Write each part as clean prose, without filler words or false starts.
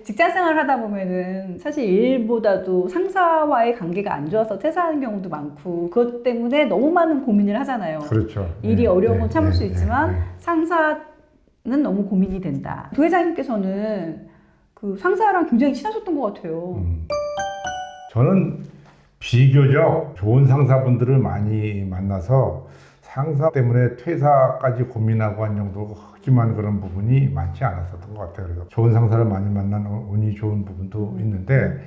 직장 생활 하다 보면은 사실 일보다도 상사와의 관계가 안 좋아서 퇴사하는 경우도 많고 그것 때문에 너무 많은 고민을 하잖아요. 그렇죠. 일이 어려운 건 참을 수 네, 있지만 네. 상사는 너무 고민이 된다. 부회장님께서는 그 상사랑 굉장히 친하셨던 것 같아요. 저는 비교적 좋은 상사분들을 많이 만나서 상사 때문에 퇴사까지 고민하고 한 정도로 하지만 그런 부분이 많지 않았었던 것 같아요. 그래서 좋은 상사를 많이 만난 운이 좋은 부분도 있는데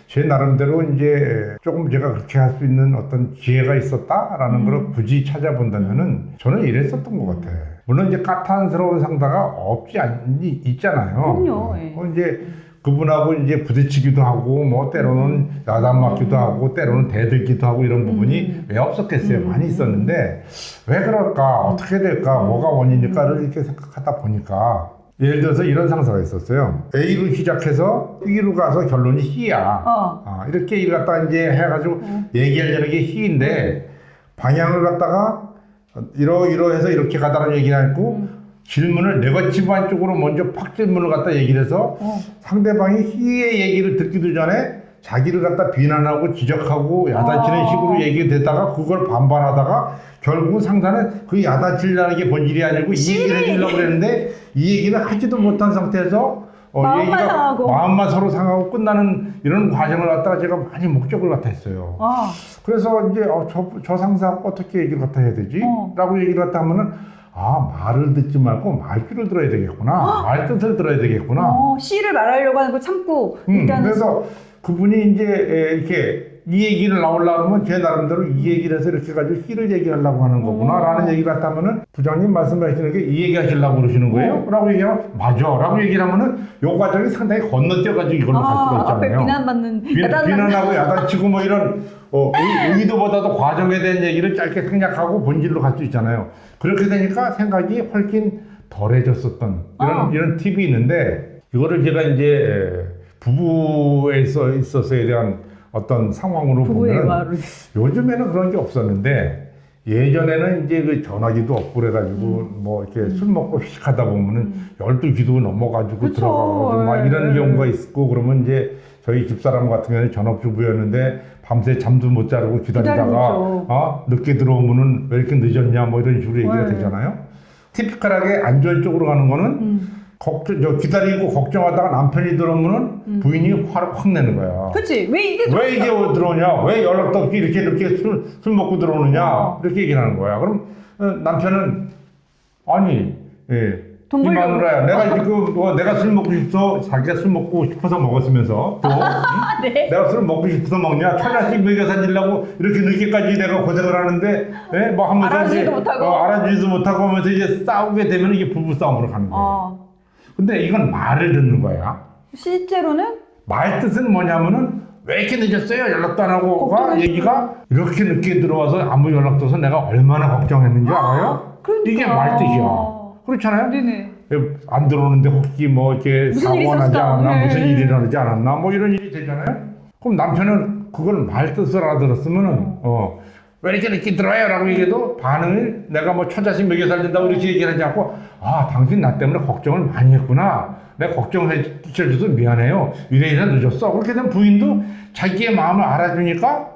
제 나름대로 이제 조금 제가 그렇게 할 수 있는 어떤 기회가 있었다라는 걸 굳이 찾아본다면은 저는 이랬었던 것 같아요. 물론 이제 까탈스러운 상사가 없지 않니 있잖아요. 그럼요. 예. 이제 그분하고 이제 부딪히기도 하고 뭐 때로는 야단 맞기도 하고 때로는 대들기도 하고 이런 부분이 왜 없었겠어요. 많이 있었는데 왜 그럴까 어떻게 될까 뭐가 원인일까를 이렇게 생각하다 보니까 예를 들어서 이런 상사가 있었어요. A로 시작해서 B로 가서 결론이 C야. 이렇게 일 갖다 이제 해가지고 얘기하려는 게 C인데 방향을 갖다가 이러해서 이렇게 가다는 얘기는 않고 질문을 네거티브한 쪽으로 먼저 팍 질문을 갖다 얘기를 해서 상대방이 C의 얘기를 듣기도 전에 자기를 갖다 비난하고 지적하고 야단치는 식으로 얘기되다가 그걸 반발하다가 결국 상사는 그 야단치려는 게 본질이 아니고 이 얘기를 해주려고 그랬는데 이 얘기는 하지도 못한 상태에서 마음만 상하고. 마음만 서로 상하고 끝나는 이런 과정을 갖다가 제가 많이 목적을 갖다 했어요. 그래서 이제 저 상사하고 어떻게 얘기를 갖다 해야 되지? 라고 얘기를 갖다 하면은 말을 듣지 말고 말귀를 들어야 되겠구나. 말 뜻을 들어야 되겠구나. C를 말하려고 하는 걸 참고 일단은 그래서 그분이 이제 이렇게 이 얘기를 나오려고 하면 제 나름대로 이 얘기를 해서 이렇게 가지고 C를 얘기하려고 하는 거구나 라는 얘기를 갖다면은 부장님 말씀하시는 게 이 얘기 하시려고 그러시는 거예요? 라고 얘기하면 맞아 라고 얘기를 하면은 요 과정이 상당히 건너뛰어가지고 이걸로 갈 수가 있잖아요. 앞에 비난받는 비난하고 야단치고 뭐 이런 의도보다도 과정에 대한 얘기를 짧게 생략하고 본질로 갈 수 있잖아요. 그렇게 되니까 생각이 훨씬 덜해졌었던 이런 팁이 있는데 이거를 제가 이제 부부에 있어서에 대한 어떤 상황으로 보면 요즘에는 그런 게 없었는데 예전에는 이제 그 전화기도 없고 그래가지고 뭐 이렇게 술 먹고 휙하다 보면은 12기도 넘어가지고 들어가고 막 이런 경우가 있고 그러면 이제 저희 집사람 같은 경우는 전업주부였는데 밤새 잠도 못 자고 기다리다가 늦게 들어오면은 왜 이렇게 늦었냐 뭐 이런 식으로 얘기가 되잖아요. 티피컬하게 안 좋은 쪽으로 가는 거는 기다리고 걱정하다가 남편이 들어오면은 부인이 화를 확 내는 거야. 그치? 왜 이게 들어오냐? 왜 연락도 없이 이렇게 술 먹고 들어오느냐? 이렇게 얘기를 하는 거야. 그럼 남편은 이 마누라야, 내가 지금 내가 술 먹고 싶어, 자기가 술 먹고 싶어서 먹었으면서 또 네? 내가 술 먹고 싶어서 먹냐? 천하씩 먹여 살리려고 이렇게 늦게까지 내가 고생을 하는데 뭐 하면서 알아주지도 못하고 하면서 이제 싸우게 되면 이게 부부 싸움으로 가는 거예요. 근데 이건 말을 듣는 거야. 실제로는? 말 뜻은 뭐냐면은 왜 이렇게 늦었어요? 연락도 안 하고가 얘기가 이렇게 늦게 들어와서 아무 연락도 없어서 내가 얼마나 걱정했는지 알아요? 그러니까. 이게 말 뜻이야. 그렇잖아요? 네네. 안 들어오는데 혹시 뭐 이렇게 사고가 나지 않았나? 무슨 일이 일어나지 않았나? 뭐 이런 일이 되잖아요? 그럼 남편은 그걸 말 뜻을 알아들었으면은 왜 이렇게 늦게 들어와요? 라고 얘기해도 반응을 내가 뭐 처자식 먹여 살린다고 이렇게 얘기를 하지 않고 당신 나 때문에 걱정을 많이 했구나. 내가 걱정해 주셔서 미안해요. 이래서 늦었어. 그렇게 되면 부인도 자기의 마음을 알아주니까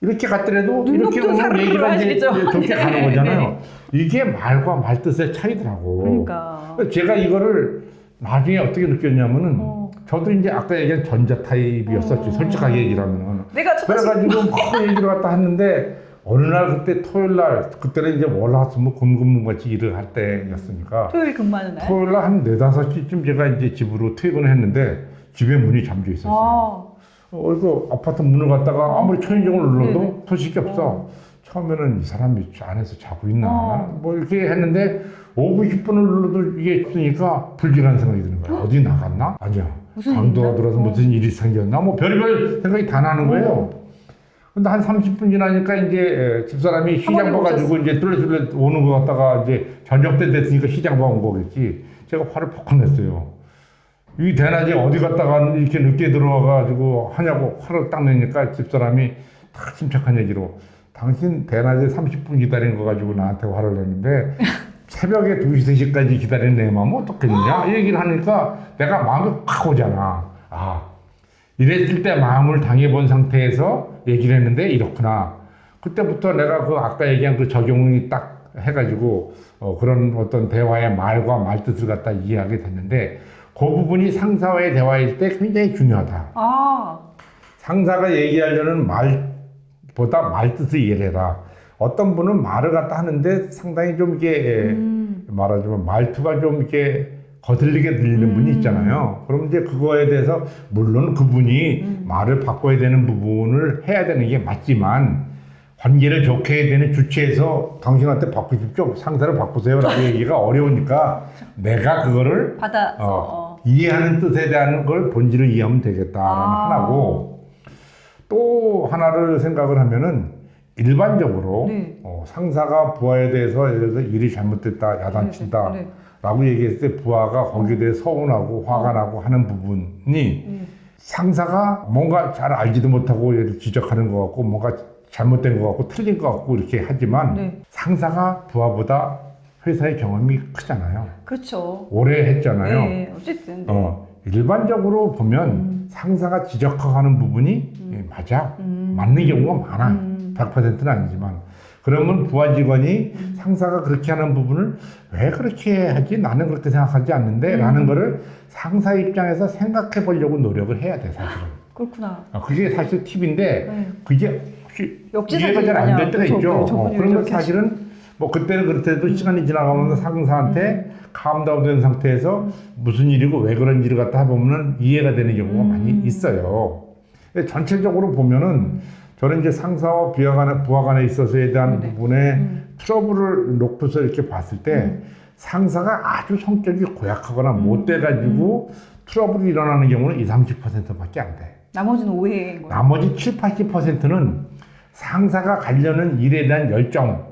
이렇게 갔더라도 이렇게 오면 얘기가 이제 좋게 가는 거잖아요. 이게 말과 말 뜻의 차이더라고. 그러니까. 제가 이거를 나중에 어떻게 느꼈냐면은 저도 이제 아까 얘기한 전자 타입이었었지. 솔직하게 얘기를 하면은. 그래가지고 막 얘기를 갖다 했는데 어느 날 그때 토요일 날 그때는 이제 월화수목 금금같이 일을 할 때였으니까 토요일 근무하는 날? 토요일 날 한 4-5시쯤 제가 이제 집으로 퇴근을 했는데 집에 문이 잠겨 있었어요. 그 아파트 문을 갖다가 아무리 초인종을 눌러도 소식이 없어. 처음에는 이 사람이 안에서 자고 있나 뭐 이렇게 했는데 5분 10분을 눌러도 이게 없으니까 불길한 생각이 드는 거야. 어디 나갔나? 아니야. 강도가 들어서 무슨 일이 생겼나? 뭐 별의별 생각이 다 나는 거예요. 근데 한 30분 지나니까 이제 집사람이 시장 봐가지고 이제 뚫레뚫레 오는 거 같다가 이제 저녁 때 됐으니까 시장 봐 온 거겠지. 제가 화를 퍽 냈어요. 이 대낮에 어디 갔다가 이렇게 늦게 들어와가지고 하냐고 화를 딱 내니까 집사람이 딱 침착한 얘기로 당신 대낮에 30분 기다린 거 가지고 나한테 화를 냈는데 새벽에 2시, 3시까지 기다린 내 마음은 어떻겠느냐? 이 얘기를 하니까 내가 마음이 팍 오잖아. 아, 이랬을 때 마음을 당해본 상태에서 얘기를 했는데 이렇구나. 그때부터 내가 그 아까 얘기한 그 적용이 딱 해가지고 그런 어떤 대화의 말과 말뜻을 갖다 이해하게 됐는데 그 부분이 상사와의 대화일 때 굉장히 중요하다. 아, 상사가 얘기하려는 말보다 말뜻을 이해해라. 어떤 분은 말을 갖다 하는데 상당히 좀 이게 말하자면 말투가 좀 이렇게 거슬리게 들리는 분이 있잖아요. 그럼 이제 그거에 대해서 물론 그분이 말을 바꿔야 되는 부분을 해야 되는 게 맞지만 관계를 좋게 해야 되는 주체에서 당신한테 바꾸십시오. 상사를 바꾸세요라고 얘기가 어려우니까 내가 그거를 이해하는 뜻에 대한 걸 본질을 이해하면 되겠다라는 하나고 또 하나를 생각을 하면은 일반적으로 네. 상사가 부하에 대해서 예를 들어서 일이 잘못됐다 야단친다 네. 라고 얘기했을 때 부하가 거기에 대해 서운하고 화가 나고 하는 부분이 상사가 뭔가 잘 알지도 못하고 얘를 지적하는 것 같고 뭔가 잘못된 것 같고 틀린 것 같고 이렇게 하지만 상사가 부하보다 회사의 경험이 크잖아요. 그렇죠. 오래 했잖아요. 네, 어쨌든. 네. 일반적으로 보면 상사가 지적하는 부분이 맞아. 맞는 경우가 많아. 100%는 아니지만. 그러면 부하 직원이 상사가 그렇게 하는 부분을 왜 그렇게 하지? 나는 그렇게 생각하지 않는데? 라는 거를 상사 입장에서 생각해 보려고 노력을 해야 돼, 사실은. 그렇구나. 그게 사실 팁인데, 그게 혹시 이해가 잘 안 될 때가 있죠. 그러면 사실은 뭐 그때는 그렇대도 시간이 지나가면서 상사한테 감다운된 상태에서 무슨 일이고 왜 그런 일을 갖다 해보면 이해가 되는 경우가 많이 있어요. 전체적으로 보면은 저는 이제 상사와 부하 간에 있어서에 대한 부분에 트러블을 놓고서 이렇게 봤을 때 상사가 아주 성격이 고약하거나 못돼가지고 트러블이 일어나는 경우는 20-30%밖에 안 돼. 나머지는 오해인 거예요. 나머지 70-80%는 상사가 가려는 일에 대한 열정,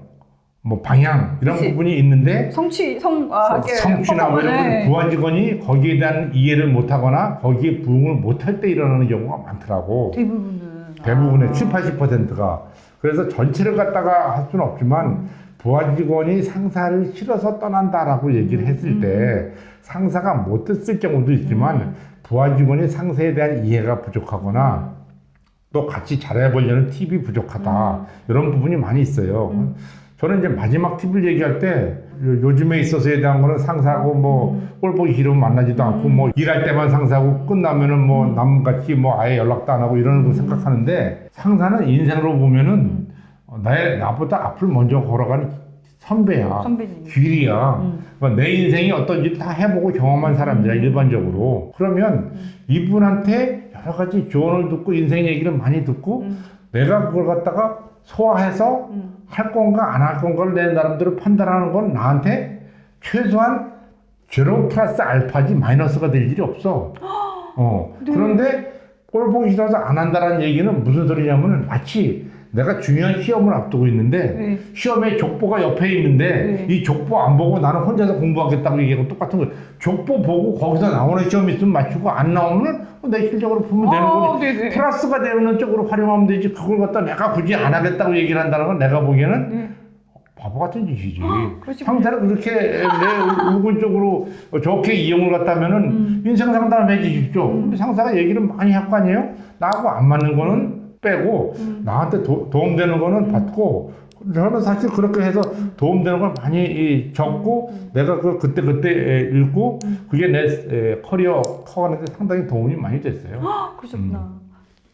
뭐 방향 이런 부분이 있는데 성취나 뭐 이런 부하 직원이 거기에 대한 이해를 못하거나 거기에 부응을 못할 때 일어나는 경우가 많더라고. 대부분의 70-80%가. 그래서 전체를 갖다가 할 수는 없지만 부하 직원이 상사를 싫어서 떠난다라고 얘기를 했을 때 상사가 못 듣을 경우도 있지만 부하 직원이 상사에 대한 이해가 부족하거나 또 같이 잘해보려는 팁이 부족하다. 이런 부분이 많이 있어요. 저는 이제 마지막 팁을 얘기할 때 요즘에 있어서에 대한 거는 상사하고 뭐 꼴보기 싫으면 만나지도 않고 뭐 일할 때만 상사하고 끝나면은 뭐 남같이 뭐 아예 연락도 안 하고 이러는 거 생각하는데 상사는 인생으로 보면은 나보다 앞을 먼저 걸어가는 선배야. 길이야. 그러니까 내 인생이 어떤지 다 해보고 경험한 사람들이야, 일반적으로. 그러면 이분한테 여러 가지 조언을 듣고 인생 얘기를 많이 듣고 내가 그걸 갖다가 소화해서 할 건가 안 할 건가를 내 나름대로 판단하는 건 나한테 최소한 제로 플러스 알파지 마이너스가 될 일이 없어. 그런데 꼴 보기 싫어서 안 한다는 얘기는 무슨 소리냐면은 마치 내가 중요한 시험을 앞두고 있는데 시험에 족보가 옆에 있는데 이 족보 안 보고 나는 혼자서 공부하겠다고 얘기하고 똑같은 거예요. 족보 보고 거기서 나오는 시험 있으면 맞추고 안 나오면 내 실력으로 풀면 되는 거지. 플러스가 되는 쪽으로 활용하면 되지. 그걸 갖다 내가 굳이 안 하겠다고 얘기를 한다는 건 내가 보기에는 바보 같은 짓이지. 상사를 그렇게 내 의견 쪽으로 좋게 이용을 갖다면은 인생 상담을 해주십시오. 근데 상사가 얘기를 많이 할 거 아니에요? 나하고 안 맞는 거는 빼고 나한테 도움되는 거는 받고 저는 사실 그렇게 해서 도움되는 걸 많이 적고 내가 그때 읽고 그게 내 커리어 커가는데 상당히 도움이 많이 됐어요. 그러셨구나.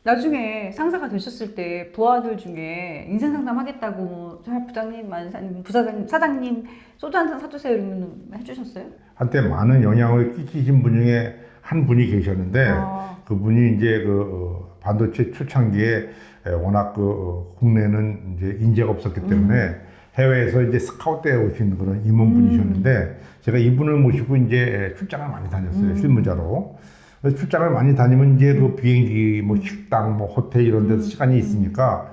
나중에 상사가 되셨을 때 부하들 중에 인생 상담 하겠다고 뭐 부장님, 만사님, 부사장님, 사장님 소주 한 잔 사주세요 이러면 해주셨어요? 한때 많은 영향을 끼치신 분 중에 한 분이 계셨는데 그분이 이제 반도체 초창기에 워낙 국내는 이제 인재가 없었기 때문에 해외에서 이제 스카우트에 오신 그런 임원분이셨는데 제가 이분을 모시고 이제 출장을 많이 다녔어요. 실무자로. 그래서 출장을 많이 다니면 이제 그 비행기, 뭐 식당, 뭐 호텔 이런 데서 시간이 있으니까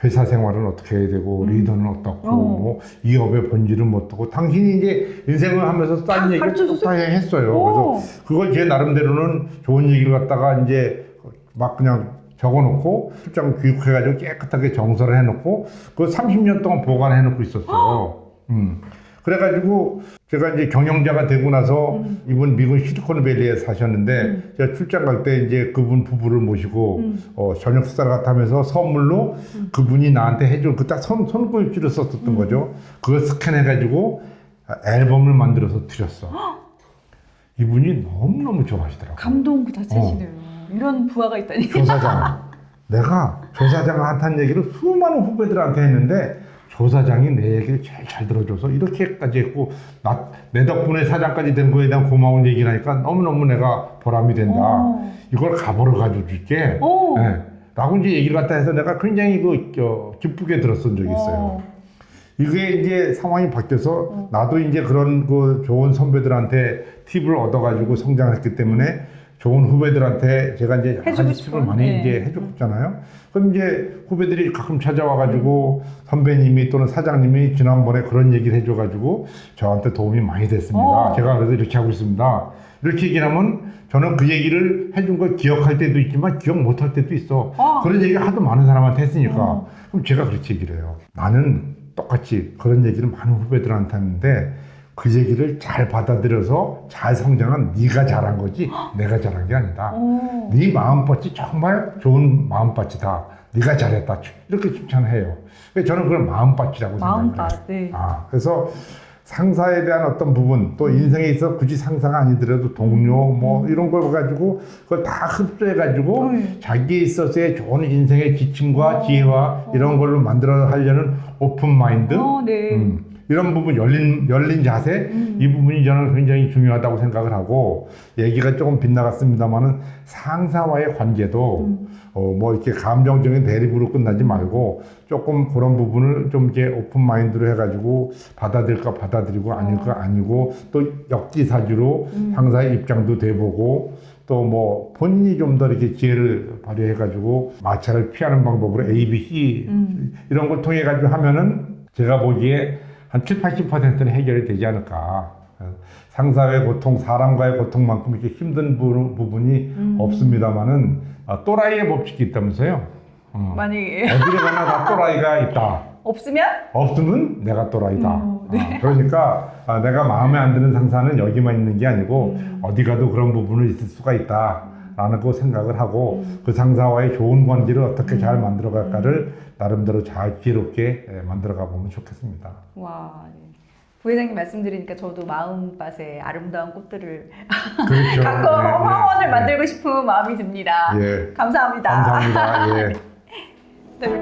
회사 생활은 어떻게 해야 되고 리더는 어떻고 뭐 이 업의 본질은 어떻고 당신이 이제 인생을 하면서 쌓인 얘기를 다 했어요. 그래서 그걸 제 나름대로는 좋은 얘기를 갖다가 이제 막 그냥 적어놓고 출장 교육해가지고 깨끗하게 정서를 해놓고 그 30년 동안 보관해놓고 있었어요. 그래가지고 제가 이제 경영자가 되고 나서 이분 미국 실리콘밸리에 사셨는데 제가 출장 갈 때 이제 그분 부부를 모시고 저녁 식사를 같이 하면서 선물로 그분이 나한테 해준 그 딱 손글씨를 썼었던 거죠. 그걸 스캔해가지고 앨범을 만들어서 드렸어. 이분이 너무너무 좋아하시더라고요. 감동 그 자체시네요. 이런 부하가 있다니. 조사장. 내가 조사장한테 한 얘기를 수많은 후배들한테 했는데 조사장이 내 얘기를 제일 잘 들어줘서 이렇게까지 했고 내 덕분에 사장까지 된 거에 대한 고마운 얘기를 하니까 너무너무 내가 보람이 된다. 이걸 가보러 가줄게. 네. 라고 이제 얘기를 갖다 해서 내가 굉장히 기쁘게 들었던 적이 있어요. 이게 이제 상황이 바뀌어서 나도 이제 그런 그 좋은 선배들한테 팁을 얻어가지고 성장했기 때문에 좋은 후배들한테 제가 이제 여러 가지 팁을 많이 이제 해줬잖아요. 그럼 이제 후배들이 가끔 찾아와가지고 선배님이 또는 사장님이 지난번에 그런 얘기를 해줘가지고 저한테 도움이 많이 됐습니다. 제가 그래서 이렇게 하고 있습니다. 이렇게 얘기하면 저는 그 얘기를 해준 걸 기억할 때도 있지만 기억 못할 때도 있어. 그런 얘기를 하도 많은 사람한테 했으니까. 그럼 제가 그렇게 얘기를 해요. 나는 똑같이 그런 얘기를 많은 후배들한테 하는데 그 얘기를 잘 받아들여서 잘 성장한 네가 잘한 거지 내가 잘한 게 아니다. 네 마음밭이 정말 좋은 마음밭이다. 네가 잘했다. 이렇게 칭찬해요. 저는 그걸 마음밭이라고 생각해요. 네. 그래서 상사에 대한 어떤 부분 또 인생에 있어 굳이 상사가 아니더라도 동료 뭐 이런 걸 가지고 그걸 다 흡수해 가지고 자기에 있어서의 좋은 인생의 지침과 지혜와 이런 걸로 만들어 하려는 오픈 마인드 이런 부분 열린 자세 이 부분이 저는 굉장히 중요하다고 생각을 하고 얘기가 조금 빗나갔습니다만은 상사와의 관계도 뭐 이렇게 감정적인 대립으로 끝나지 말고 조금 그런 부분을 좀 이렇게 오픈 마인드로 해가지고 받아들일까 받아들이고 아닐까 아니고 또 역지사지로 상사의 입장도 돼보고 또 뭐 본인이 좀 더 이렇게 지혜를 발휘해가지고 마찰을 피하는 방법으로 A, B, C 이런 걸 통해 가지고 하면은 제가 보기에 한 70~80%는 해결이 되지 않을까. 상사의 고통, 사람과의 고통만큼 이렇게 힘든 부분이 없습니다만은 또라이의 법칙이 있다면서요. 만약에 어디에 가나 다 또라이가 있다. 없으면 내가 또라이다. 그러니까 내가 마음에 안 드는 상사는 여기만 있는 게 아니고 어디 가도 그런 부분은 있을 수가 있다. 라는 거 생각을 하고 그 상사와의 좋은 관계를 어떻게 잘 만들어 갈까를 나름대로 잘 지혜롭게 만들어 가보면 좋겠습니다. 와, 네. 부회장님 말씀드리니까 저도 마음밭에 아름다운 꽃들을 그렇죠. 갖고 화원을 만들고 싶은 마음이 듭니다. 감사합니다. 감사합니다. 네.